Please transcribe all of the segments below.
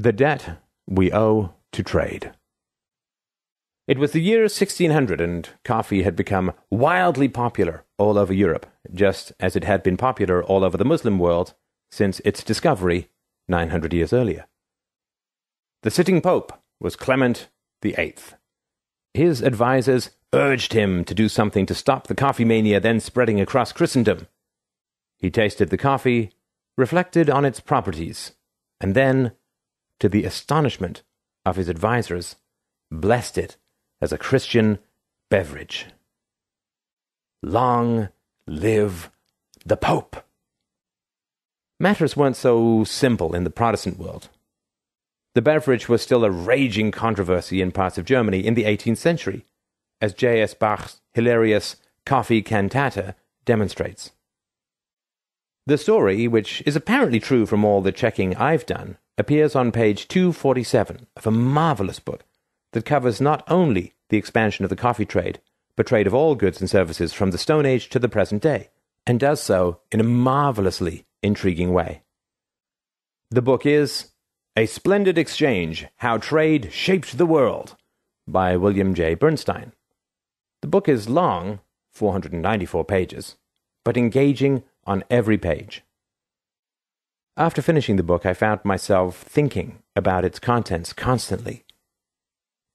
The Debt We Owe to Trade. It was the year 1600, and coffee had become wildly popular all over Europe, just as it had been popular all over the Muslim world since its discovery 900 years earlier. The sitting pope was Clement VIII. His advisers urged him to do something to stop the coffee mania then spreading across Christendom. He tasted the coffee, reflected on its properties, and then, to the astonishment of his advisers, blessed it as a Christian beverage. Long live the Pope! Matters weren't so simple in the Protestant world. The beverage was still a raging controversy in parts of Germany in the 18th century, as J.S. Bach's hilarious Coffee Cantata demonstrates. The story, which is apparently true from all the checking I've done, appears on page 247 of a marvelous book that covers not only the expansion of the coffee trade, but trade of all goods and services from the Stone Age to the present day, and does so in a marvelously intriguing way. The book is A Splendid Exchange, How Trade Shaped the World, by William J. Bernstein. The book is long, 494 pages, but engaging on every page. After finishing the book, I found myself thinking about its contents constantly.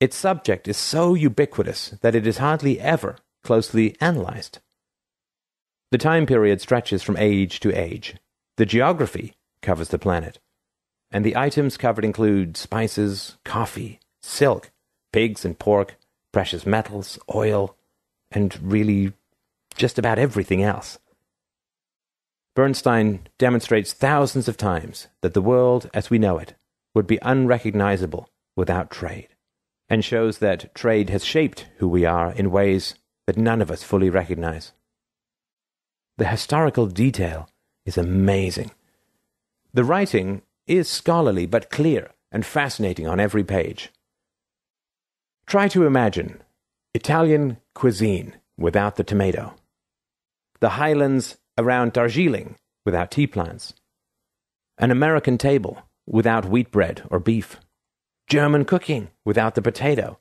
Its subject is so ubiquitous that it is hardly ever closely analyzed. The time period stretches from age to age. The geography covers the planet, and the items covered include spices, coffee, silk, pigs and pork, precious metals, oil, and really just about everything else. Bernstein demonstrates thousands of times that the world as we know it would be unrecognizable without trade, and shows that trade has shaped who we are in ways that none of us fully recognize. The historical detail is amazing. The writing is scholarly but clear and fascinating on every page. Try to imagine Italian cuisine without the tomato, the highlands around Darjeeling without tea plants, an American table without wheat bread or beef, German cooking without the potato,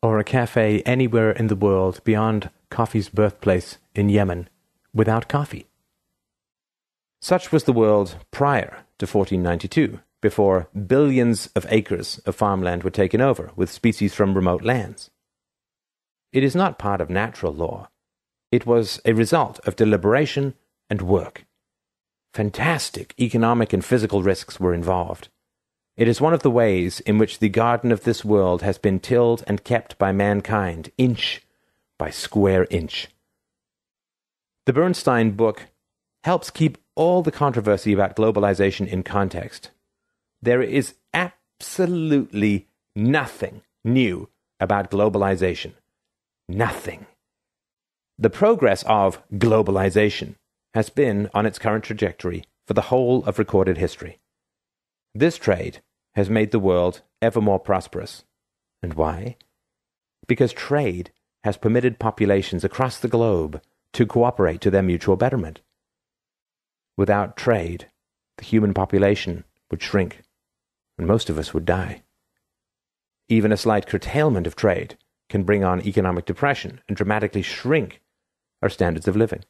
or a cafe anywhere in the world beyond coffee's birthplace in Yemen without coffee. Such was the world prior to 1492, before billions of acres of farmland were taken over with species from remote lands. It is not part of natural law. It was a result of deliberation and work. Fantastic economic and physical risks were involved. It is one of the ways in which the garden of this world has been tilled and kept by mankind, inch by square inch. The Bernstein book helps keep all the controversy about globalization in context. There is absolutely nothing new about globalization. Nothing. The progress of globalization has been on its current trajectory for the whole of recorded history. This trade has made the world ever more prosperous. And why? Because trade has permitted populations across the globe to cooperate to their mutual betterment. Without trade, the human population would shrink, and most of us would die. Even a slight curtailment of trade can bring on economic depression and dramatically shrink our standards of living.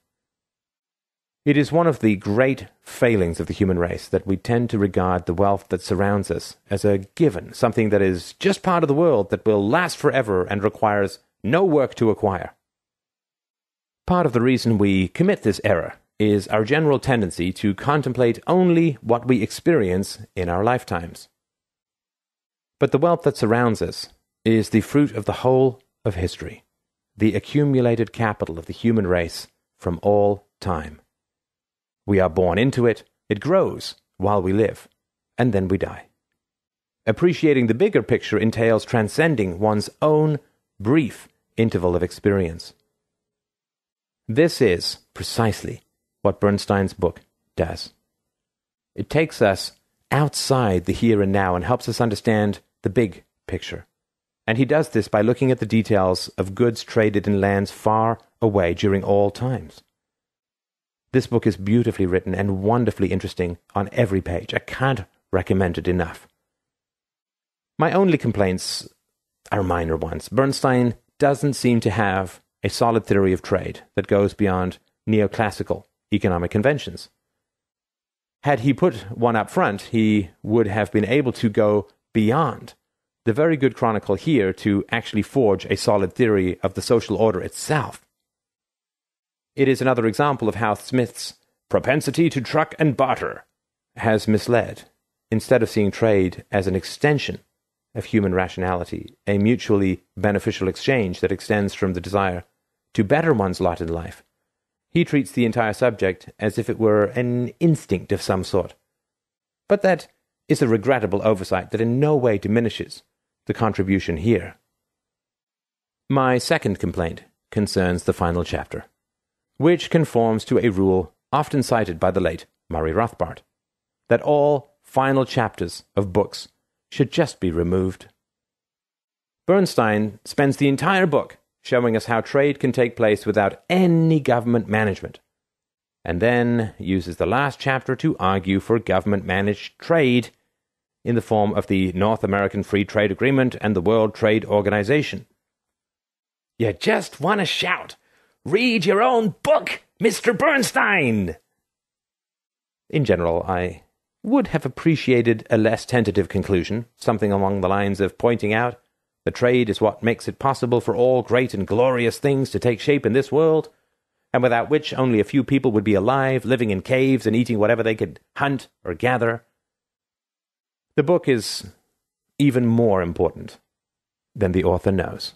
It is one of the great failings of the human race that we tend to regard the wealth that surrounds us as a given, something that is just part of the world that will last forever and requires no work to acquire. Part of the reason we commit this error is our general tendency to contemplate only what we experience in our lifetimes. But the wealth that surrounds us is the fruit of the whole of history, the accumulated capital of the human race from all time. We are born into it, it grows while we live, and then we die. Appreciating the bigger picture entails transcending one's own brief interval of experience. This is precisely what Bernstein's book does. It takes us outside the here and now and helps us understand the big picture. And he does this by looking at the details of goods traded in lands far away during all times. This book is beautifully written and wonderfully interesting on every page. I can't recommend it enough. My only complaints are minor ones. Bernstein doesn't seem to have a solid theory of trade that goes beyond neoclassical economic conventions. Had he put one up front, he would have been able to go beyond the very good chronicle here to actually forge a solid theory of the social order itself. It is another example of how Smith's propensity to truck and barter has misled, instead of seeing trade as an extension of human rationality, a mutually beneficial exchange that extends from the desire to better one's lot in life. He treats the entire subject as if it were an instinct of some sort. But that is a regrettable oversight that in no way diminishes the contribution here. My second complaint concerns the final chapter, which conforms to a rule often cited by the late Murray Rothbard, that all final chapters of books should just be removed. Bernstein spends the entire book showing us how trade can take place without any government management, and then uses the last chapter to argue for government-managed trade in the form of the North American Free Trade Agreement and the World Trade Organization. You just want to shout, "Read your own book, Mr. Bernstein!" In general, I would have appreciated a less tentative conclusion, something along the lines of pointing out that trade is what makes it possible for all great and glorious things to take shape in this world, and without which only a few people would be alive, living in caves and eating whatever they could hunt or gather. The book is even more important than the author knows.